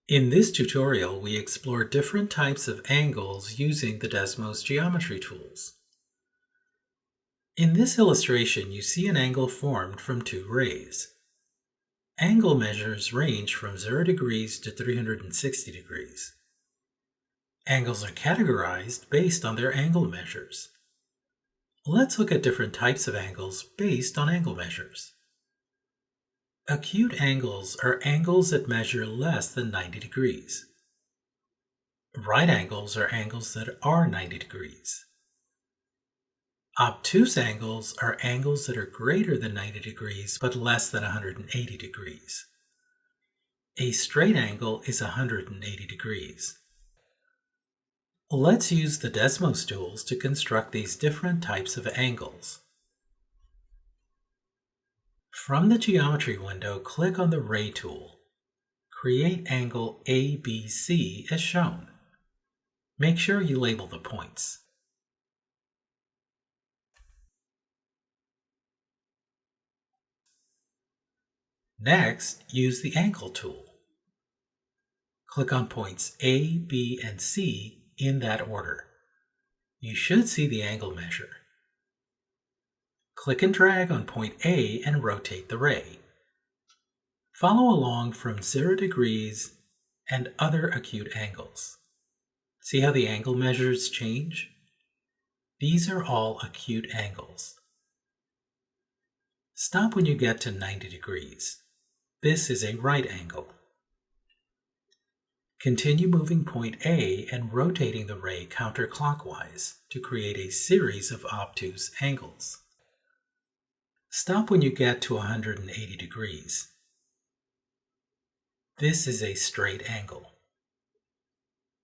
In this tutorial, we explore different types of angles using the Desmos geometry tools. In this illustration, you see an angle formed from two rays. Angle measures range from 0 degrees to 360 degrees. Angles are categorized based on their angle measures. Let's look at different types of angles based on angle measures. Acute angles are angles that measure less than 90 degrees. Right angles are angles that are 90 degrees. Obtuse angles are angles that are greater than 90 degrees but less than 180 degrees. A straight angle is 180 degrees. Let's use the Desmos tools to construct these different types of angles. From the geometry window, click on the Ray tool. Create angle ABC as shown. Make sure you label the points. Next, use the Angle tool. Click on points A, B, and C in that order. You should see the angle measure. Click and drag on point A and rotate the ray. Follow along from 0 degrees and other acute angles. See how the angle measures change? These are all acute angles. Stop when you get to 90 degrees. This is a right angle. Continue moving point A and rotating the ray counterclockwise to create a series of obtuse angles. Stop when you get to 180 degrees. This is a straight angle.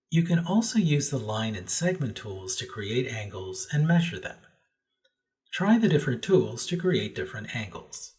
You can also use the line and segment tools to create angles and measure them. Try the different tools to create different angles.